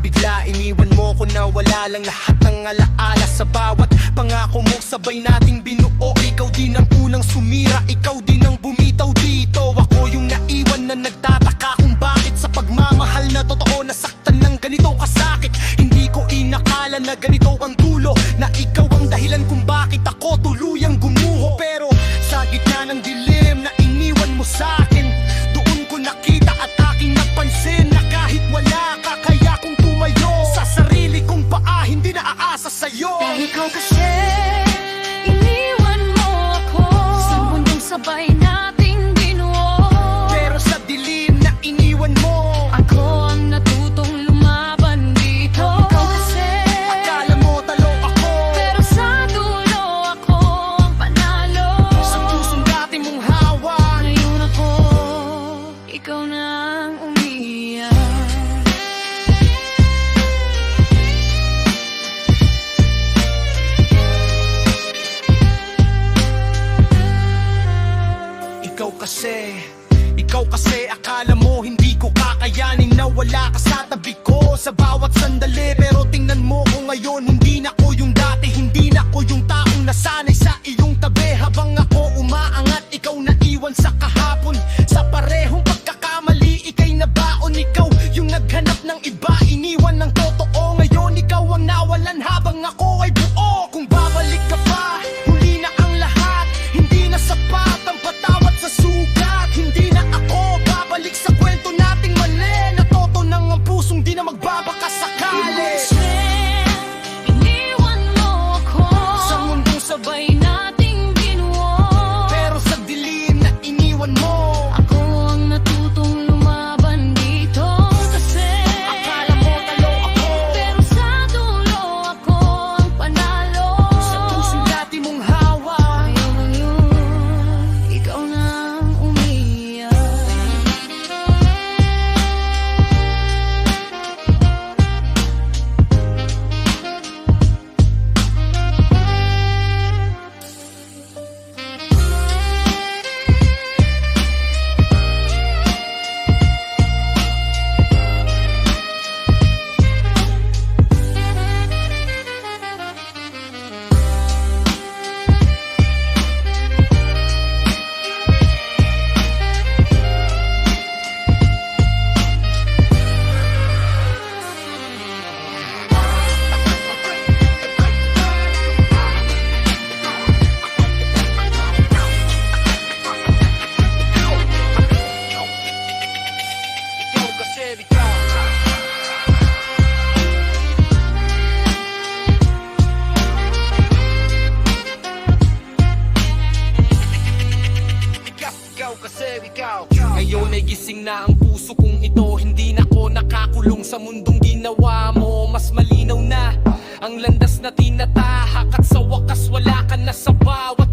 bigla iniwan mo ko na wala lang lahat ng alaala. Sa bawat pangako mo sabay nating binuo. Ikaw din ang unang sumira, ikaw din ang bumitaw dito. Ako yung naiwan na nagtataka kung bakit sa pagmamahal na totoo nasaktan ng ganito kasakit. Hindi ko inakala na ganito ang dulo, na ikaw ang dahilan kung bakit ako tuluyang gumuho. Pero sa gitna ng dilim na iniwan mo sa'kin, doon ko nakita at aking napansin na kahit wala ka, kaya kong tumayo sa sarili kong paa, hindi na aasa sa'yo. Ikaw kasi iniwan mo ako sa mundong sabay nating binuo. Pero sa dilim na iniwan mo, ako ang natutong lumaban dito. Ikaw kasi akala mo talo ako, pero sa dulo ako ang panalo. sa pusong dati mong hawak, Ngayon ako, ikaw na ang umiiyak. Ikaw kasi akala mo hindi ko kakayanin na wala ka sa tabi ko sa bawat sandali. Pero tingnan mo ko ngayon, hindi na ko yung dati, hindi na ko yung taong nasanay sa iyong tabi. Habang ako umaangat, ikaw naiwan sa kahapon. Sa parehong pagkakamali, ikay nabaon. Ikaw yung naghanap ng iba, iniwan ng totoo. Ngayon ikaw ang nawalan habang ako ay buo. Kung babalik ka pa, huli na ang lahat. Hindi na sapat ang patawad sa sugat. Hindi na ako babalik sa kwento nating mali. Natoto nang ang pusong di na magbabaka sakali. Iniwan mo ako Sa mundong sabay nating binuo. pero sa dilim na iniwan mo, Ako ang natutong lumaban dito. Kasi akala mo talo ako, pero sa dulo ako ang panalo. sa pusong dati mong hawak. Ngayon, ikaw na ang umiiyak. Ikaw kasi ikaw. Ikaw kasi ikaw. Ngayon ay gising na ang puso kong ito. Hindi na ko nakakulong sa mundong ginawa mo. Mas malinaw na ang landas na tinatahak, at sa wakas wala ka na sa bawat